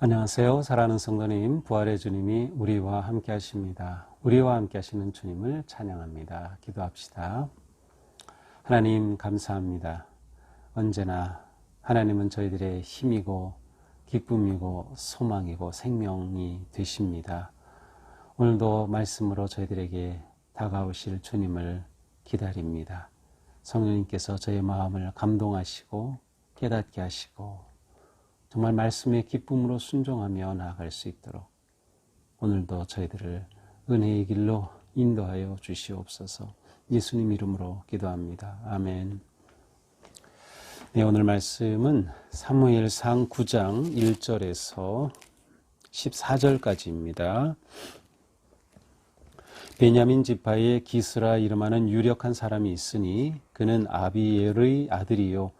안녕하세요. 사랑하는 성도님, 부활의 주님이 우리와 함께 하십니다. 우리와 함께 하시는 주님을 찬양합니다. 기도합시다. 하나님 감사합니다. 언제나 하나님은 저희들의 힘이고 기쁨이고 소망이고 생명이 되십니다. 오늘도 말씀으로 저희들에게 다가오실 주님을 기다립니다. 성령님께서 저의 마음을 감동하시고 깨닫게 하시고 정말 말씀의 기쁨으로 순종하며 나아갈 수 있도록 오늘도 저희들을 은혜의 길로 인도하여 주시옵소서. 예수님 이름으로 기도합니다. 아멘. 네, 오늘 말씀은 사무엘상 9장 1절에서 14절까지입니다. 베냐민 지파에 기스라 이름하는 유력한 사람이 있으니 그는 아비엘의 아들이요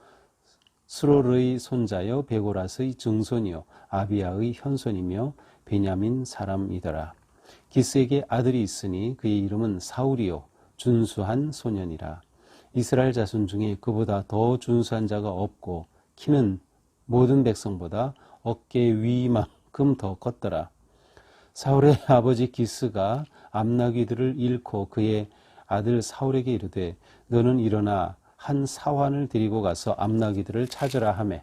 스롤의 손자여 베고라스의 증손이요 아비야의 현손이며 베냐민 사람이더라. 기스에게 아들이 있으니 그의 이름은 사울이요 준수한 소년이라. 이스라엘 자손 중에 그보다 더 준수한 자가 없고 키는 모든 백성보다 어깨 위만큼 더 컸더라. 사울의 아버지 기스가 암나귀들을 잃고 그의 아들 사울에게 이르되 너는 일어나 한 사환을 데리고 가서 암나귀들을 찾으라 하매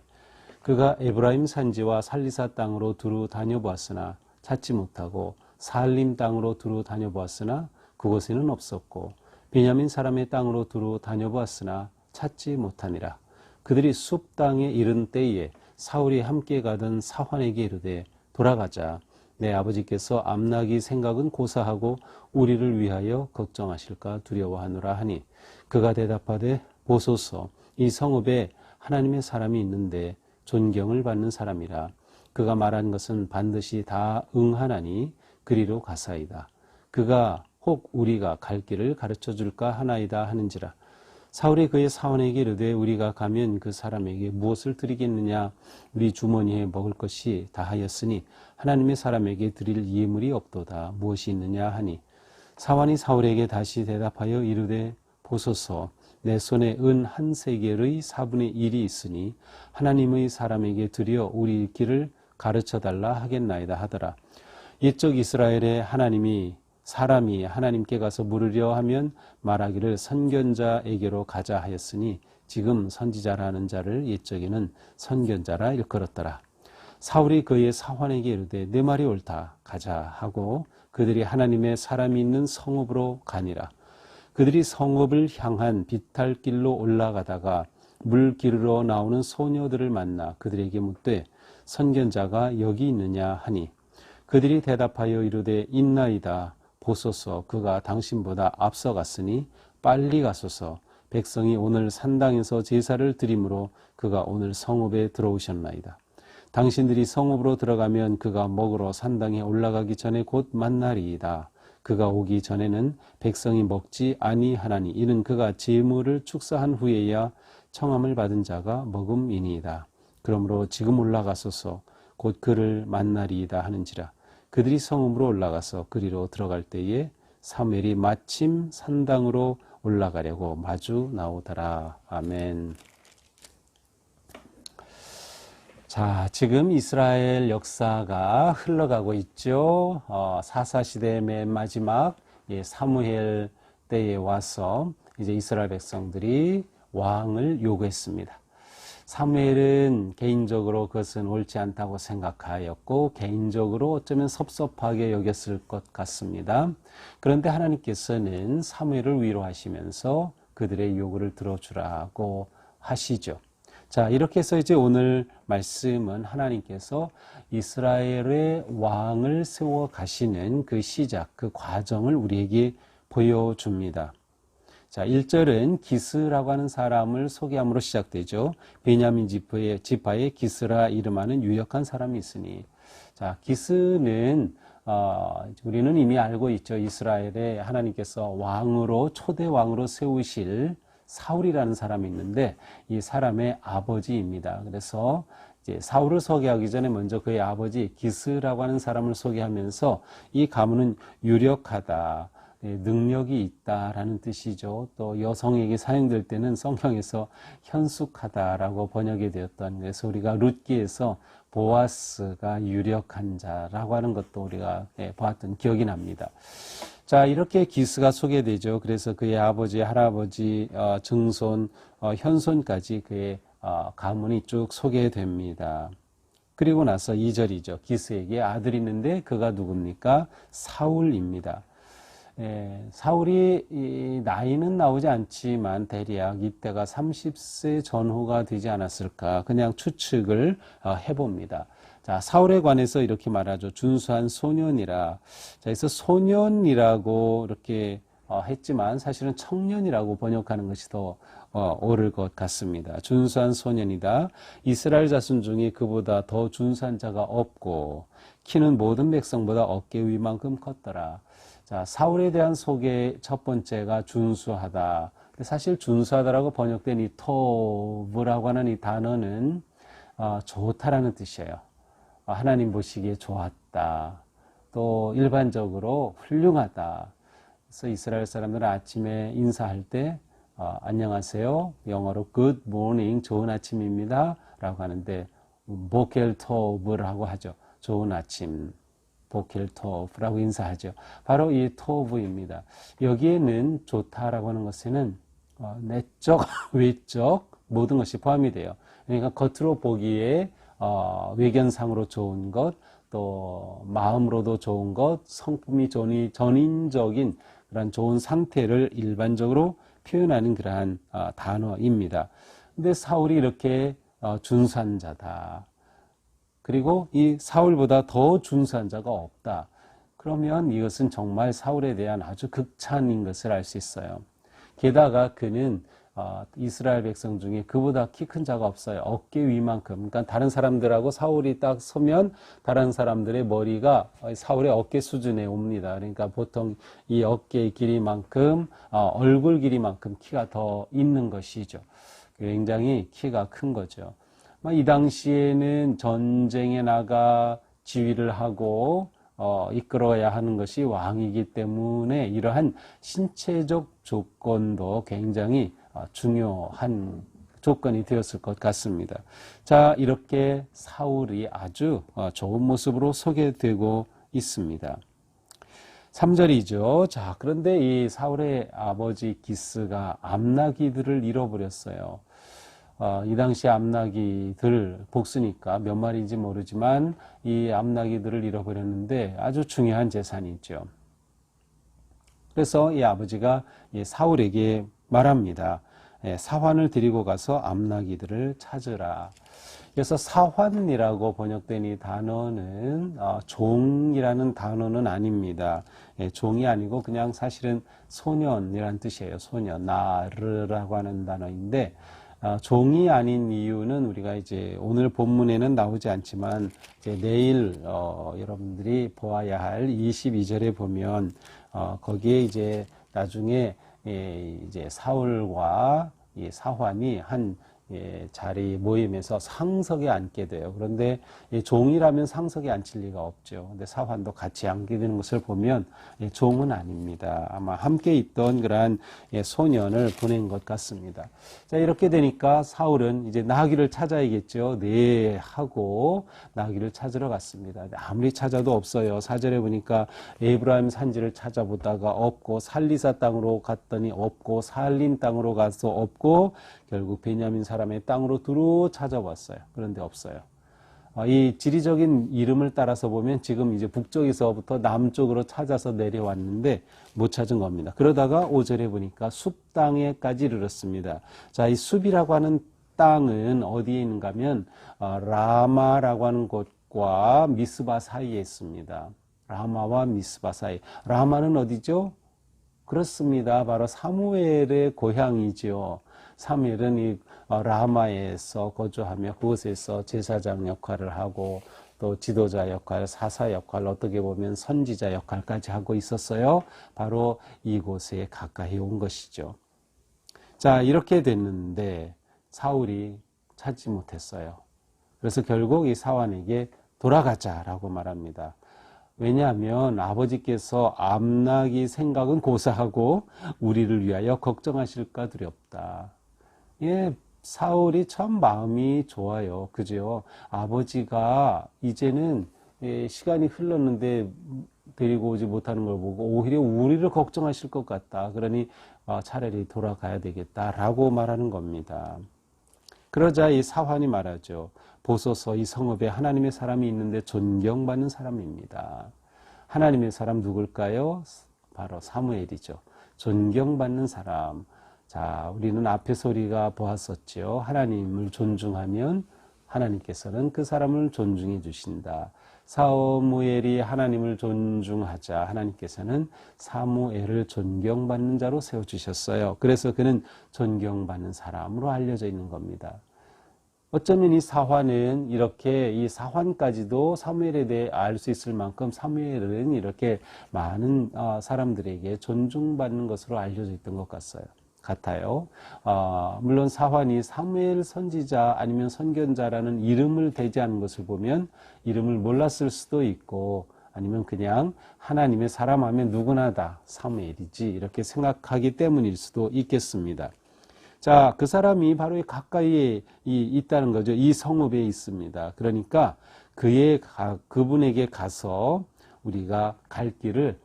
그가 에브라임 산지와 살리사 땅으로 두루 다녀보았으나 찾지 못하고 살림 땅으로 두루 다녀보았으나 그곳에는 없었고 베냐민 사람의 땅으로 두루 다녀보았으나 찾지 못하니라. 그들이 숲 땅에 이른 때에 사울이 함께 가던 사환에게 이르되 돌아가자. 내 아버지께서 암나귀 생각은 고사하고 우리를 위하여 걱정하실까 두려워하노라 하니 그가 대답하되 보소서 이 성읍에 하나님의 사람이 있는데 존경을 받는 사람이라. 그가 말한 것은 반드시 다 응하나니 그리로 가사이다. 그가 혹 우리가 갈 길을 가르쳐 줄까 하나이다 하는지라. 사울이 그의 사원에게 이르되 우리가 가면 그 사람에게 무엇을 드리겠느냐. 우리 주머니에 먹을 것이 다하였으니 하나님의 사람에게 드릴 예물이 없도다. 무엇이 있느냐 하니 사원이 사울에게 다시 대답하여 이르되 보소서 내 손에 은 한 세겔의 4분의 1이 있으니 하나님의 사람에게 드려 우리 길을 가르쳐달라 하겠나이다 하더라. 옛적 이스라엘의 사람이 하나님께 가서 물으려 하면 말하기를 선견자에게로 가자 하였으니 지금 선지자라는 자를 옛적에는 선견자라 일컬었더라. 사울이 그의 사환에게 이르되 내 말이 옳다 가자 하고 그들이 하나님의 사람이 있는 성읍으로 가니라. 그들이 성읍을 향한 비탈길로 올라가다가 물 기르러 나오는 소녀들을 만나 그들에게 묻되 선견자가 여기 있느냐 하니 그들이 대답하여 이르되 있나이다. 보소서 그가 당신보다 앞서갔으니 빨리 가소서. 백성이 오늘 산당에서 제사를 드리므로 그가 오늘 성읍에 들어오셨나이다. 당신들이 성읍으로 들어가면 그가 먹으러 산당에 올라가기 전에 곧 만나리이다. 그가 오기 전에는 백성이 먹지 아니하나니 이는 그가 제물을 축사한 후에야 청함을 받은 자가 먹음이니이다. 그러므로 지금 올라가소서 곧 그를 만나리이다 하는지라. 그들이 성읍으로 올라가서 그리로 들어갈 때에 사무엘이 마침 산당으로 올라가려고 마주 나오더라. 아멘. 자, 지금 이스라엘 역사가 흘러가고 있죠. 사사시대의 맨 마지막 사무엘 때에 와서 이제 이스라엘 백성들이 왕을 요구했습니다. 사무엘은 개인적으로 그것은 옳지 않다고 생각하였고 개인적으로 어쩌면 섭섭하게 여겼을 것 같습니다. 그런데 하나님께서는 사무엘을 위로하시면서 그들의 요구를 들어주라고 하시죠. 자, 이렇게 해서 이제 오늘 말씀은 하나님께서 이스라엘의 왕을 세워 가시는 그 시작, 그 과정을 우리에게 보여줍니다. 자, 1절은 기스라고 하는 사람을 소개함으로 시작되죠. 베냐민 지파에 기스라 이름하는 유력한 사람이 있으니. 자, 기스는 우리는 이미 알고 있죠. 이스라엘에 하나님께서 초대 왕으로 세우실 사울이라는 사람이 있는데 이 사람의 아버지입니다. 그래서 이제 사울을 소개하기 전에 먼저 그의 아버지 기스라고 하는 사람을 소개하면서 이 가문은 유력하다, 능력이 있다라는 뜻이죠. 또 여성에게 사용될 때는 성경에서 현숙하다라고 번역이 되었던, 그래서 우리가 룻기에서 보아스가 유력한 자라고 하는 것도 우리가 보았던 기억이 납니다. 자, 이렇게 기스가 소개되죠. 그래서 그의 아버지, 할아버지, 증손, 현손까지 그의 가문이 쭉 소개됩니다. 그리고 나서 2절이죠. 기스에게 아들이 있는데 그가 누굽니까? 사울입니다. 사울이 나이는 나오지 않지만 대략 이때가 30세 전후가 되지 않았을까 그냥 추측을 해봅니다. 자, 사울에 관해서 이렇게 말하죠. 준수한 소년이라. 자, 그래서 소년이라고 이렇게 했지만 사실은 청년이라고 번역하는 것이 더 옳을 것 같습니다. 준수한 소년이다. 이스라엘 자손 중에 그보다 더 준수한 자가 없고 키는 모든 백성보다 어깨 위만큼 컸더라. 자, 사울에 대한 소개 첫 번째가 준수하다. 사실 준수하다라고 번역된 이 토브라고 하는 이 단어는 좋다라는 뜻이에요. 하나님 보시기에 좋았다. 또 일반적으로 훌륭하다. 그래서 이스라엘 사람들은 아침에 인사할 때 안녕하세요. 영어로 good morning, 좋은 아침입니다. 라고 하는데 보켈 토브라고 하죠. 좋은 아침. 보켈 토브라고 인사하죠. 바로 이 토브입니다. 여기에는 좋다라고 하는 것에는 내적, 외적 모든 것이 포함이 돼요. 그러니까 겉으로 보기에 외견상으로 좋은 것, 또 마음으로도 좋은 것, 성품이 전인적인 그런 좋은 상태를 일반적으로 표현하는 그러한 단어입니다. 근데 사울이 이렇게 준수한 자다. 그리고 이 사울보다 더 준수한 자가 없다. 그러면 이것은 정말 사울에 대한 아주 극찬인 것을 알 수 있어요. 게다가 그는 이스라엘 백성 중에 그보다 키 큰 자가 없어요. 어깨 위만큼. 그러니까 다른 사람들하고 사울이 딱 서면 다른 사람들의 머리가 사울의 어깨 수준에 옵니다. 그러니까 보통 이 어깨 길이만큼 얼굴 길이만큼 키가 더 있는 것이죠. 굉장히 키가 큰 거죠. 이 당시에는 전쟁에 나가 지휘를 하고 이끌어야 하는 것이 왕이기 때문에 이러한 신체적 조건도 굉장히 중요한 조건이 되었을 것 같습니다. 자, 이렇게 사울이 아주 좋은 모습으로 소개되고 있습니다. 3절이죠. 자, 그런데 이 사울의 아버지 기스가 암나기들을 잃어버렸어요. 이 당시 암나기들 복수니까 몇 마리인지 모르지만 이 암나기들을 잃어버렸는데 아주 중요한 재산이죠. 그래서 이 아버지가 이 사울에게 말합니다. 사환을 데리고 가서 암나기들을 찾으라. 그래서 사환이라고 번역된 이 단어는 종이라는 단어는 아닙니다. 종이 아니고 그냥 사실은 소년이라는 뜻이에요. 소년, 나르라고 하는 단어인데 종이 아닌 이유는 우리가 이제 오늘 본문에는 나오지 않지만 이제 내일 여러분들이 보아야 할 22절에 보면 거기에 이제 나중에 이제 사울과 이 사환이 한 자리 모임에서 상석에 앉게 돼요. 그런데 종이라면 상석에 앉힐 리가 없죠. 근데 사환도 같이 앉게 되는 것을 보면 종은 아닙니다. 아마 함께 있던 그러한 소년을 보낸 것 같습니다. 자, 이렇게 되니까 사울은 이제 나귀를 찾아야겠죠. 네 하고 나귀를 찾으러 갔습니다. 아무리 찾아도 없어요. 4절에 보니까 에브라임 산지를 찾아보다가 없고 살리사 땅으로 갔더니 없고 살림 땅으로 가서 없고 결국 베냐민 사람의 땅으로 두루 찾아봤어요. 그런데 없어요. 이 지리적인 이름을 따라서 보면 지금 이제 북쪽에서부터 남쪽으로 찾아서 내려왔는데 못 찾은 겁니다. 그러다가 5절에 보니까 숲 땅에까지 이르렀습니다. 자, 이 숲이라고 하는 땅은 어디에 있는가 하면 라마라고 하는 곳과 미스바 사이에 있습니다. 라마와 미스바 사이. 라마는 어디죠? 그렇습니다. 바로 사무엘의 고향이죠. 사무엘은 이 라마에서 거주하며 그곳에서 제사장 역할을 하고 또 지도자 역할, 사사 역할, 어떻게 보면 선지자 역할까지 하고 있었어요. 바로 이곳에 가까이 온 것이죠. 자, 이렇게 됐는데 사울이 찾지 못했어요. 그래서 결국 이 사환에게 돌아가자라고 말합니다. 왜냐하면 아버지께서 암나기 생각은 고사하고 우리를 위하여 걱정하실까 두렵다. 사울이 참 마음이 좋아요. 그죠? 아버지가 이제는 시간이 흘렀는데 데리고 오지 못하는 걸 보고 오히려 우리를 걱정하실 것 같다. 그러니 차라리 돌아가야 되겠다라고 말하는 겁니다. 그러자 이 사환이 말하죠. 보소서 이 성읍에 하나님의 사람이 있는데 존경받는 사람입니다. 하나님의 사람 누굴까요? 바로 사무엘이죠. 존경받는 사람. 자, 우리는 앞에서 우리가 보았었죠. 하나님을 존중하면 하나님께서는 그 사람을 존중해 주신다. 사무엘이 하나님을 존중하자 하나님께서는 사무엘을 존경받는 자로 세워주셨어요. 그래서 그는 존경받는 사람으로 알려져 있는 겁니다. 어쩌면 이 사환은 이렇게 이 사환까지도 사무엘에 대해 알 수 있을 만큼 사무엘은 이렇게 많은 사람들에게 존중받는 것으로 알려져 있던 것 같아요. 물론 사환이 사무엘 선지자 아니면 선견자라는 이름을 대지하는 것을 보면 이름을 몰랐을 수도 있고 아니면 그냥 하나님의 사람 하면 누구나 다 사무엘이지 이렇게 생각하기 때문일 수도 있겠습니다. 자, 그 사람이 바로 가까이에 있다는 거죠. 이 성읍에 있습니다. 그러니까 그분에게 가서 우리가 갈 길을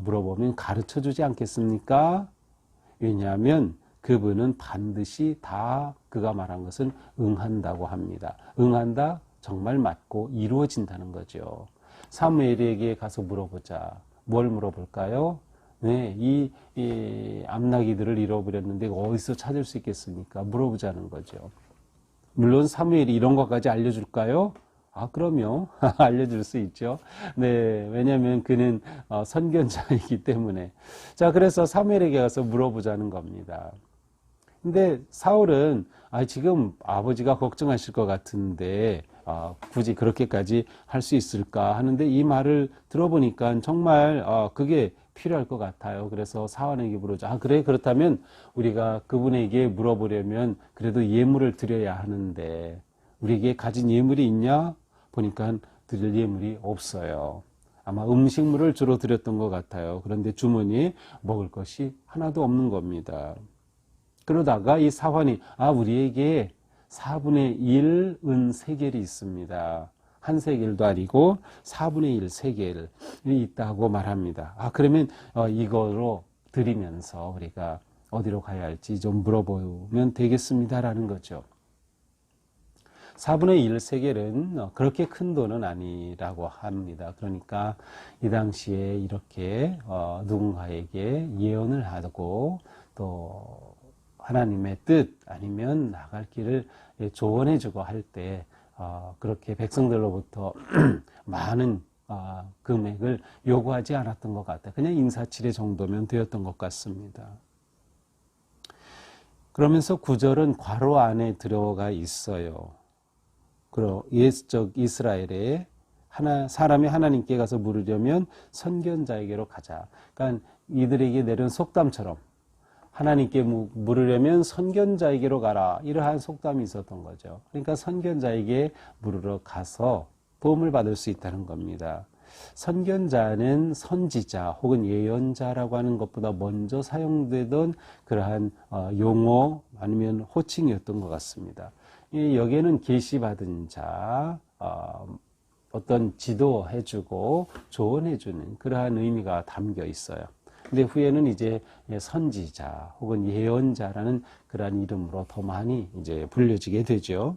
물어보면 가르쳐 주지 않겠습니까? 왜냐하면 그분은 반드시 다 그가 말한 것은 응한다고 합니다. 응한다? 정말 맞고 이루어진다는 거죠. 사무엘에게 가서 물어보자. 뭘 물어볼까요? 네, 이 암나기들을 잃어버렸는데 어디서 찾을 수 있겠습니까? 물어보자는 거죠. 물론 사무엘이 이런 것까지 알려줄까요? 그럼요. 알려줄 수 있죠. 네, 왜냐하면 그는 선견자이기 때문에. 자, 그래서 사무엘에게 가서 물어보자는 겁니다. 근데 사울은 지금 아버지가 걱정하실 것 같은데 굳이 그렇게까지 할 수 있을까 하는데 이 말을 들어보니까 정말 그게 필요할 것 같아요. 그래서 사환에게 물어보자. 그래, 그렇다면 우리가 그분에게 물어보려면 그래도 예물을 드려야 하는데 우리에게 가진 예물이 있냐? 보니까 드릴 예물이 없어요. 아마 음식물을 주로 드렸던 것 같아요. 그런데 주머니에 먹을 것이 하나도 없는 겁니다. 그러다가 이 사환이 우리에게 4분의 1 은 세겔이 있습니다. 한 세겔도 아니고 4분의 1 세겔이 있다고 말합니다. 그러면 이거로 드리면서 우리가 어디로 가야 할지 좀 물어보면 되겠습니다라는 거죠. 4분의 1 세겔은 그렇게 큰 돈은 아니라고 합니다. 그러니까 이 당시에 이렇게 누군가에게 예언을 하고 또 하나님의 뜻 아니면 나갈 길을 조언해주고 할 때 그렇게 백성들로부터 많은 금액을 요구하지 않았던 것 같아요. 그냥 인사치레 정도면 되었던 것 같습니다. 그러면서 9절은 괄호 안에 들어가 있어요. 그리고 예수적 이스라엘에 사람이 하나님께 가서 물으려면 선견자에게로 가자. 그러니까 이들에게 내린 속담처럼 하나님께 물으려면 선견자에게로 가라. 이러한 속담이 있었던 거죠. 그러니까 선견자에게 물으러 가서 도움을 받을 수 있다는 겁니다. 선견자는 선지자 혹은 예언자라고 하는 것보다 먼저 사용되던 그러한 용어 아니면 호칭이었던 것 같습니다. 여기에는 계시받은 자, 어떤 지도해주고 조언해주는 그러한 의미가 담겨 있어요. 근데 후에는 이제 선지자 혹은 예언자라는 그러한 이름으로 더 많이 이제 불려지게 되죠.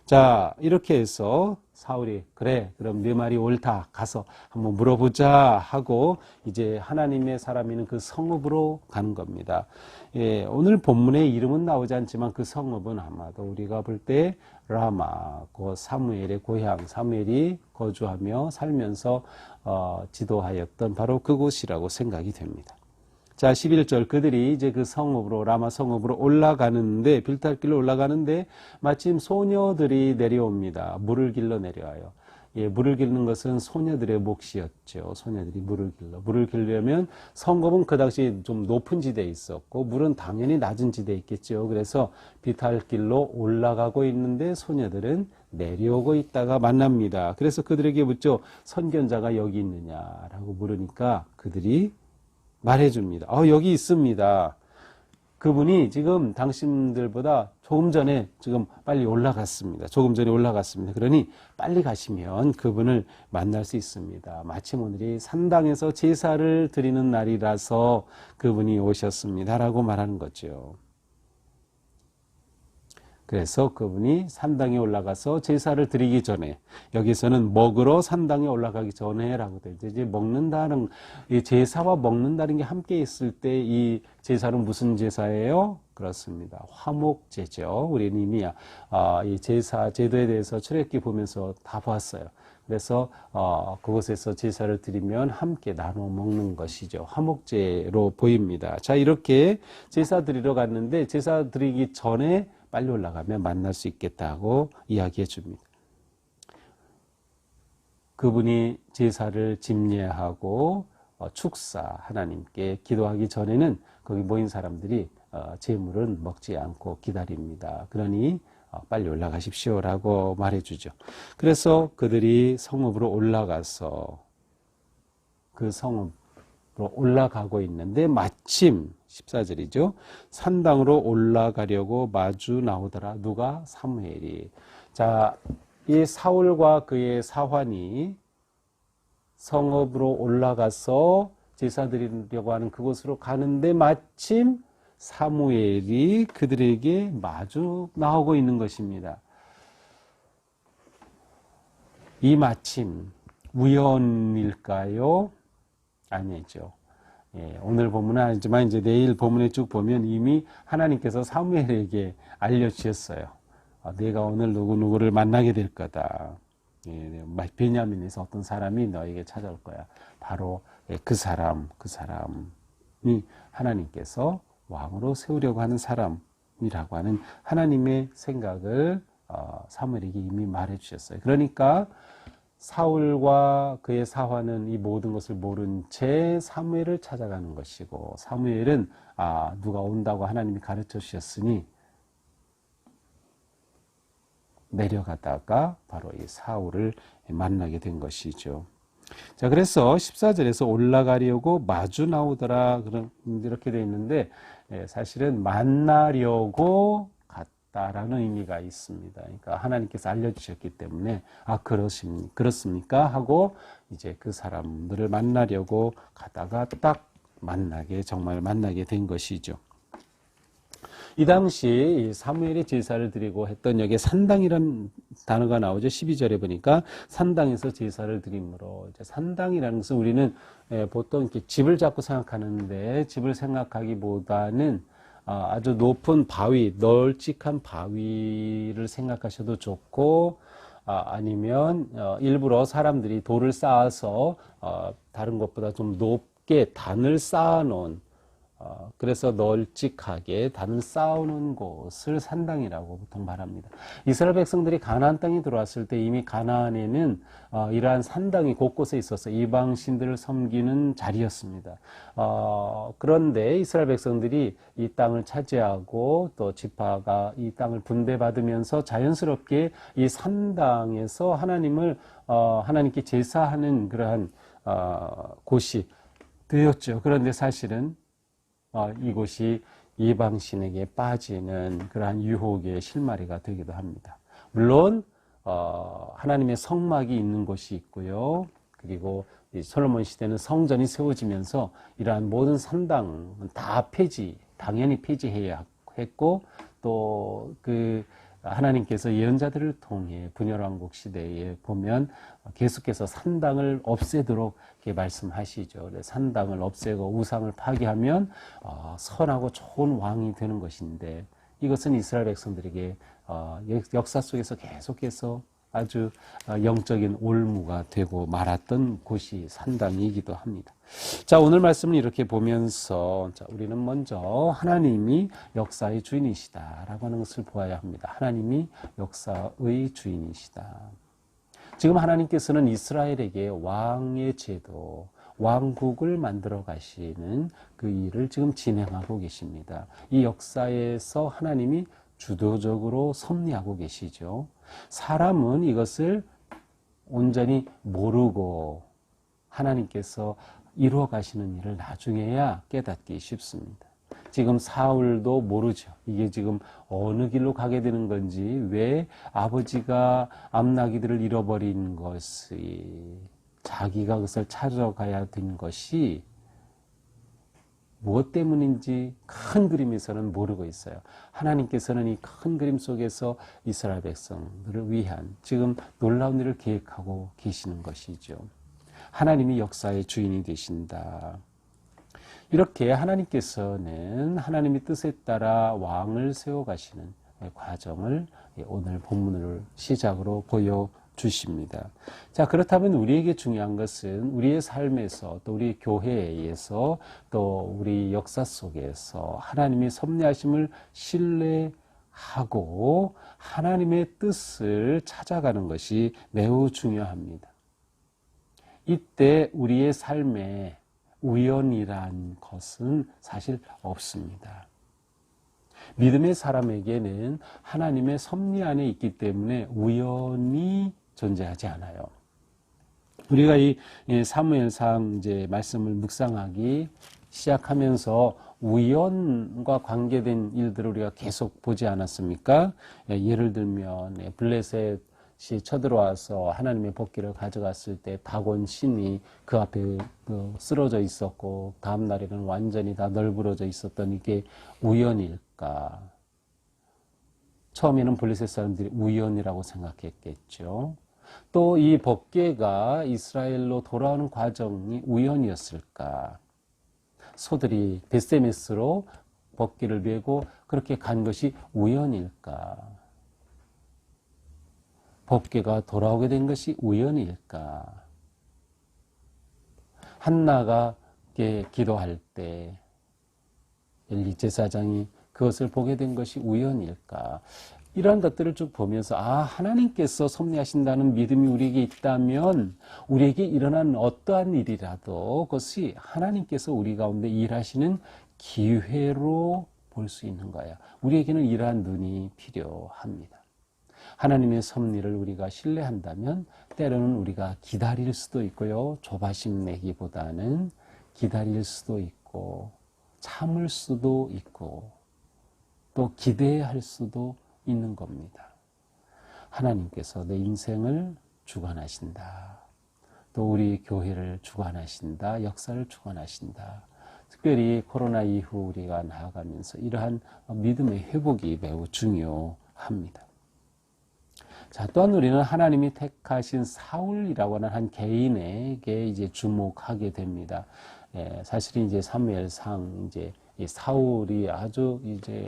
자, 이렇게 해서 사울이 그래, 그럼 네 말이 옳다. 가서 한번 물어보자 하고 이제 하나님의 사람이는 그 성읍으로 가는 겁니다. 오늘 본문에 이름은 나오지 않지만 그 성읍은 아마도 우리가 볼 때 라마, 그 사무엘의 고향, 사무엘이 거주하며 살면서 지도하였던 바로 그곳이라고 생각이 됩니다. 자, 11절 그들이 이제 그 성읍으로 라마 성읍으로 올라가는데 빌탈길로 올라가는데 마침 소녀들이 내려옵니다. 물을 길러 내려와요. 물을 길는 것은 소녀들의 몫이었죠. 소녀들이 물을 길려면 성읍은 그 당시 좀 높은 지대에 있었고 물은 당연히 낮은 지대에 있겠죠. 그래서 비탈길로 올라가고 있는데 소녀들은 내려오고 있다가 만납니다. 그래서 그들에게 묻죠. 선견자가 여기 있느냐라고 물으니까 그들이 말해줍니다. 여기 있습니다. 그분이 지금 당신들보다 조금 전에 지금 빨리 올라갔습니다. 조금 전에 올라갔습니다. 그러니 빨리 가시면 그분을 만날 수 있습니다. 마침 오늘이 산당에서 제사를 드리는 날이라서 그분이 오셨습니다라고 말하는 거죠. 그래서 그분이 산당에 올라가서 제사를 드리기 전에, 여기서는 먹으러 산당에 올라가기 전에라고 되어 있죠. 이제 먹는다는, 이 제사와 먹는다는 게 함께 있을 때 이 제사는 무슨 제사예요? 그렇습니다. 화목제죠. 우리는 이미 이 제사, 제도에 대해서 출애굽기 보면서 다 보았어요. 그래서 그곳에서 제사를 드리면 함께 나눠 먹는 것이죠. 화목제로 보입니다. 자, 이렇게 제사 드리러 갔는데 제사 드리기 전에 빨리 올라가면 만날 수 있겠다고 이야기해 줍니다. 그분이 제사를 집례하고 축사 하나님께 기도하기 전에는 거기 모인 사람들이 제물은 먹지 않고 기다립니다. 그러니 빨리 올라가십시오라고 말해주죠. 그래서 그들이 성읍으로 올라가서 그 성읍으로 올라가고 있는데 마침 14절이죠. 산당으로 올라가려고 마주 나오더라. 누가? 사무엘이. 자, 이 사울과 그의 사환이 성읍으로 올라가서 제사 드리려고 하는 그곳으로 가는데 마침 사무엘이 그들에게 마주 나오고 있는 것입니다. 이 마침 우연일까요? 아니죠. 오늘 본문은 아니지만 이제 내일 본문에 쭉 보면 이미 하나님께서 사무엘에게 알려주셨어요. 내가 오늘 누구누구를 만나게 될 거다. 베냐민에서 어떤 사람이 너에게 찾아올 거야. 바로 그 사람이 하나님께서 왕으로 세우려고 하는 사람이라고 하는 하나님의 생각을 사무엘에게 이미 말해 주셨어요. 그러니까 사울과 그의 사환은 이 모든 것을 모른 채 사무엘을 찾아가는 것이고, 사무엘은 누가 온다고 하나님이 가르쳐 주셨으니 내려가다가 바로 이 사울을 만나게 된 것이죠. 자, 그래서 14절에서 올라가려고 마주 나오더라 이렇게 되어 있는데 사실은 만나려고 라는 의미가 있습니다. 그러니까 하나님께서 알려주셨기 때문에 그렇습니까? 하고 이제 그 사람들을 만나려고 가다가 딱 정말 만나게 된 것이죠. 이 당시 사무엘이 제사를 드리고 했던 여기에 산당이라는 단어가 나오죠. 12절에 보니까 산당에서 제사를 드림으로, 이제 산당이라는 것은 우리는 보통 이렇게 집을 자꾸 생각하는데 집을 생각하기보다는 아주 높은 바위, 널찍한 바위를 생각하셔도 좋고, 아니면 일부러 사람들이 돌을 쌓아서 다른 것보다 좀 높게 단을 쌓아놓은, 그래서 널찍하게 단을 쌓아놓은 곳을 산당이라고 보통 말합니다. 이스라엘 백성들이 가나안 땅에 들어왔을 때 이미 가나안에는 이러한 산당이 곳곳에 있어서 이방신들을 섬기는 자리였습니다. 그런데 이스라엘 백성들이 이 땅을 차지하고 또 지파가 이 땅을 분배받으면서 자연스럽게 이 산당에서 하나님께 제사하는 그러한 곳이 되었죠. 그런데 사실은 이곳이 이방신에게 빠지는 그러한 유혹의 실마리가 되기도 합니다. 물론 하나님의 성막이 있는 곳이 있고요. 그리고 솔로몬 시대는 성전이 세워지면서 이러한 모든 산당은 다 당연히 폐지해야 했고, 또 하나님께서 예언자들을 통해 분열왕국 시대에 보면 계속해서 산당을 없애도록 이렇게 말씀하시죠. 산당을 없애고 우상을 파괴하면 선하고 좋은 왕이 되는 것인데, 이것은 이스라엘 백성들에게 역사 속에서 계속해서 아주 영적인 올무가 되고 말았던 곳이 산당이기도 합니다. 자, 오늘 말씀을 이렇게 보면서 우리는 먼저 하나님이 역사의 주인이시다라고 하는 것을 보아야 합니다. 하나님이 역사의 주인이시다. 지금 하나님께서는 이스라엘에게 왕의 제도, 왕국을 만들어 가시는 그 일을 지금 진행하고 계십니다. 이 역사에서 하나님이 주도적으로 섭리하고 계시죠. 사람은 이것을 온전히 모르고 하나님께서 이루어 가시는 일을 나중에야 깨닫기 쉽습니다. 지금 사울도 모르죠. 이게 지금 어느 길로 가게 되는 건지, 왜 아버지가 암나기들을 잃어버린 것이, 자기가 그것을 찾아가야 된 것이 무엇 때문인지 큰 그림에서는 모르고 있어요. 하나님께서는 이 큰 그림 속에서 이스라엘 백성들을 위한 지금 놀라운 일을 계획하고 계시는 것이죠. 하나님이 역사의 주인이 되신다. 이렇게 하나님께서는 하나님의 뜻에 따라 왕을 세워가시는 과정을 오늘 본문을 시작으로 보여주십니다. 자, 그렇다면 우리에게 중요한 것은 우리의 삶에서 또 우리 교회에서 또 우리 역사 속에서 하나님의 섭리하심을 신뢰하고 하나님의 뜻을 찾아가는 것이 매우 중요합니다. 이때 우리의 삶에 우연이란 것은 사실 없습니다. 믿음의 사람에게는 하나님의 섭리 안에 있기 때문에 우연이 존재하지 않아요. 우리가 이 사무엘상 이제 말씀을 묵상하기 시작하면서 우연과 관계된 일들을 우리가 계속 보지 않았습니까? 예를 들면 블레셋이 쳐들어와서 하나님의 복기를 가져갔을 때 다곤 신이 그 앞에 쓰러져 있었고 다음 날에는 완전히 다 널브러져 있었던 이게 우연일까? 처음에는 블레셋 사람들이 우연이라고 생각했겠죠. 또 이 법궤가 이스라엘로 돌아오는 과정이 우연이었을까? 소들이 베세메스로 법궤를 메고 그렇게 간 것이 우연일까? 법궤가 돌아오게 된 것이 우연일까? 한나가 기도할 때 엘리 제사장이 그것을 보게 된 것이 우연일까? 이러한 것들을 쭉 보면서 하나님께서 섭리하신다는 믿음이 우리에게 있다면 우리에게 일어난 어떠한 일이라도 그것이 하나님께서 우리 가운데 일하시는 기회로 볼 수 있는 거야. 우리에게는 이러한 눈이 필요합니다. 하나님의 섭리를 우리가 신뢰한다면 때로는 우리가 기다릴 수도 있고요. 조바심 내기보다는 기다릴 수도 있고 참을 수도 있고 또 기대할 수도 있는 겁니다. 하나님께서 내 인생을 주관하신다. 또 우리 교회를 주관하신다. 역사를 주관하신다. 특별히 코로나 이후 우리가 나아가면서 이러한 믿음의 회복이 매우 중요합니다. 자, 또한 우리는 하나님이 택하신 사울이라고 하는 한 개인에게 이제 주목하게 됩니다. 사실은 이제 사무엘상 이제 이 사울이 아주 이제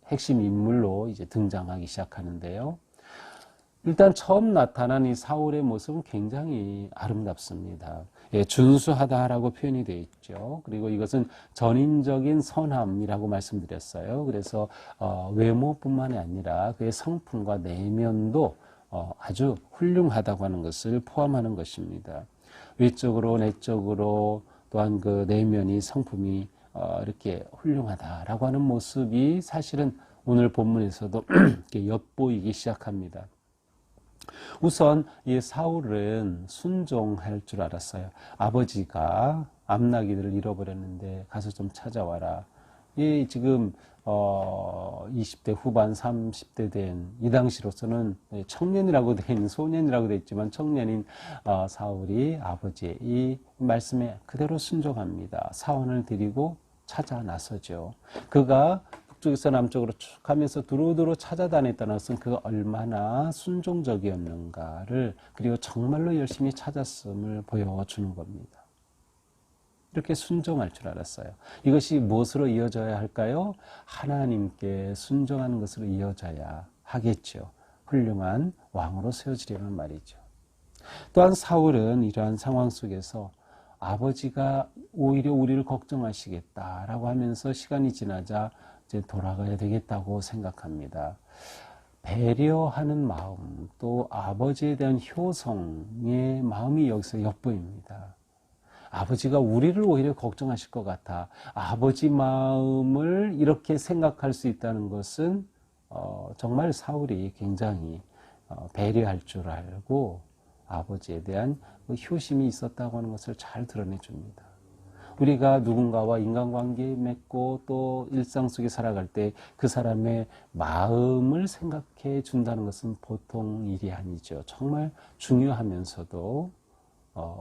핵심 인물로 이제 등장하기 시작하는데요. 일단 처음 나타난 이 사울의 모습은 굉장히 아름답습니다. 준수하다라고 표현이 되어 있죠. 그리고 이것은 전인적인 선함이라고 말씀드렸어요. 그래서 외모뿐만이 아니라 그의 성품과 내면도 아주 훌륭하다고 하는 것을 포함하는 것입니다. 외적으로 내적으로 또한 그 내면이 성품이 이렇게 훌륭하다라고 하는 모습이 사실은 오늘 본문에서도 이렇게 엿보이기 시작합니다. 우선 이 사울은 순종할 줄 알았어요. 아버지가 암나기들을 잃어버렸는데 가서 좀 찾아와라. 이 지금 20대 후반 30대 된 이 당시로서는 청년이라고 된 소년이라고 되어 있지만 청년인 사울이 아버지의 이 말씀에 그대로 순종합니다. 사원을 드리고 찾아 나서죠. 그가 북쪽에서 남쪽으로 쭉 가면서 두루두루 찾아다녔다는 것은 그가 얼마나 순종적이었는가를 그리고 정말로 열심히 찾았음을 보여주는 겁니다. 이렇게 순종할 줄 알았어요. 이것이 무엇으로 이어져야 할까요? 하나님께 순종하는 것으로 이어져야 하겠죠. 훌륭한 왕으로 세워지려는 말이죠. 또한 사울은 이러한 상황 속에서 아버지가 오히려 우리를 걱정하시겠다라고 하면서 시간이 지나자 이제 돌아가야 되겠다고 생각합니다. 배려하는 마음, 또 아버지에 대한 효성의 마음이 여기서 엿보입니다. 아버지가 우리를 오히려 걱정하실 것 같아. 아버지 마음을 이렇게 생각할 수 있다는 것은 정말 사울이 굉장히 배려할 줄 알고 아버지에 대한 효심이 있었다고 하는 것을 잘 드러내 줍니다. 우리가 누군가와 인간관계 맺고 또 일상 속에 살아갈 때 그 사람의 마음을 생각해 준다는 것은 보통 일이 아니죠. 정말 중요하면서도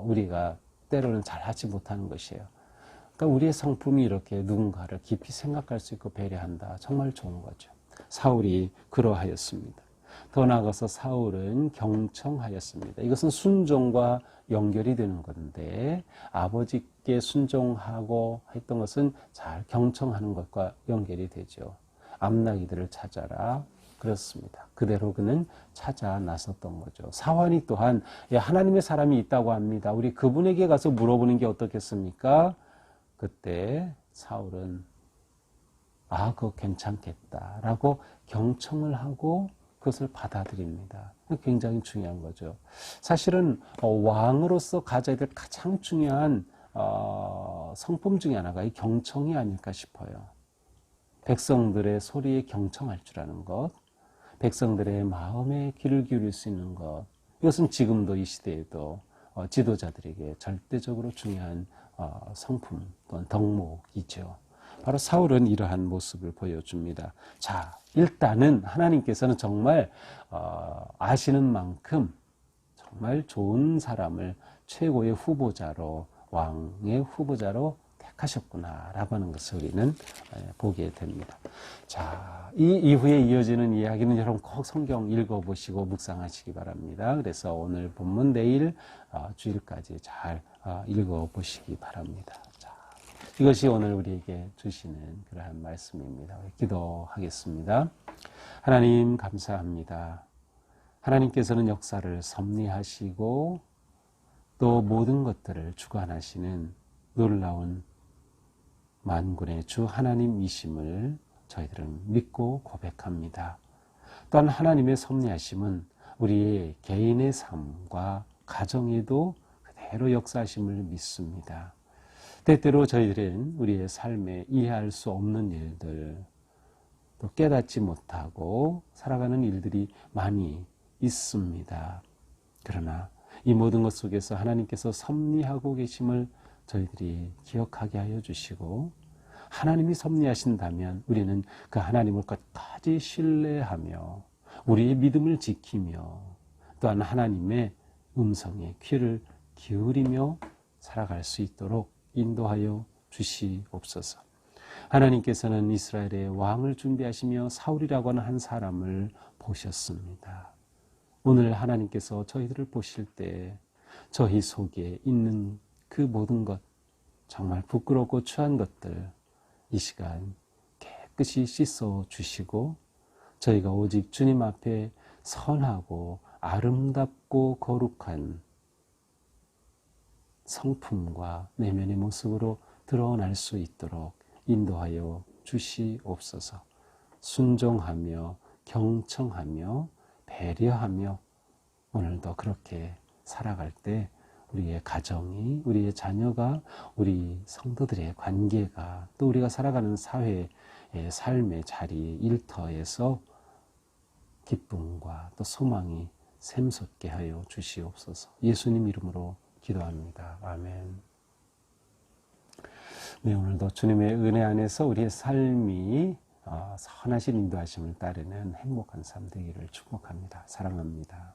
우리가 때로는 잘하지 못하는 것이에요. 그러니까 우리의 성품이 이렇게 누군가를 깊이 생각할 수 있고 배려한다. 정말 좋은 거죠. 사울이 그러하였습니다. 더 나아가서 사울은 경청하였습니다. 이것은 순종과 연결이 되는 건데 아버지께 순종하고 했던 것은 잘 경청하는 것과 연결이 되죠. 암나기들을 찾아라. 그렇습니다. 그대로 그는 찾아 나섰던 거죠. 사환이 또한 하나님의 사람이 있다고 합니다. 우리 그분에게 가서 물어보는 게 어떻겠습니까? 그때 사울은 그거 괜찮겠다라고 경청을 하고 그것을 받아들입니다. 굉장히 중요한 거죠. 사실은 왕으로서 가져야 될 가장 중요한 성품 중에 하나가 이 경청이 아닐까 싶어요. 백성들의 소리에 경청할 줄 아는 것, 백성들의 마음에 귀를 기울일 수 있는 것, 이것은 지금도 이 시대에도 지도자들에게 절대적으로 중요한 성품 또는 덕목이죠. 바로 사울은 이러한 모습을 보여줍니다. 자, 일단은 하나님께서는 정말 아시는 만큼 정말 좋은 사람을 최고의 후보자로, 왕의 후보자로 택하셨구나라고 하는 것을 우리는 보게 됩니다. 자, 이 이후에 이어지는 이야기는 여러분 꼭 성경 읽어보시고 묵상하시기 바랍니다. 그래서 오늘 본문 내일 주일까지 잘 읽어보시기 바랍니다. 자, 이것이 오늘 우리에게 주시는 그러한 말씀입니다. 기도하겠습니다. 하나님 감사합니다. 하나님께서는 역사를 섭리하시고 또 모든 것들을 주관하시는 놀라운 만군의 주 하나님이심을 저희들은 믿고 고백합니다. 또한 하나님의 섭리하심은 우리의 개인의 삶과 가정에도 그대로 역사하심을 믿습니다. 때때로 저희들은 우리의 삶에 이해할 수 없는 일들, 또 깨닫지 못하고 살아가는 일들이 많이 있습니다. 그러나 이 모든 것 속에서 하나님께서 섭리하고 계심을 저희들이 기억하게 하여 주시고 하나님이 섭리하신다면 우리는 그 하나님을 끝까지 신뢰하며 우리의 믿음을 지키며 또한 하나님의 음성에 귀를 기울이며 살아갈 수 있도록 인도하여 주시옵소서. 하나님께서는 이스라엘의 왕을 준비하시며 사울이라고 하는 한 사람을 보셨습니다. 오늘 하나님께서 저희들을 보실 때 저희 속에 있는 그 모든 것, 정말 부끄럽고 추한 것들 이 시간 깨끗이 씻어 주시고 저희가 오직 주님 앞에 선하고 아름답고 거룩한 성품과 내면의 모습으로 드러날 수 있도록 인도하여 주시옵소서. 순종하며 경청하며 배려하며 오늘도 그렇게 살아갈 때 우리의 가정이, 우리의 자녀가, 우리 성도들의 관계가, 또 우리가 살아가는 사회의 삶의 자리, 일터에서 기쁨과 또 소망이 샘솟게 하여 주시옵소서. 예수님 이름으로 기도합니다. 아멘. 네, 오늘도 주님의 은혜 안에서 우리의 삶이 선하신 인도하심을 따르는 행복한 삶 되기를 축복합니다. 사랑합니다.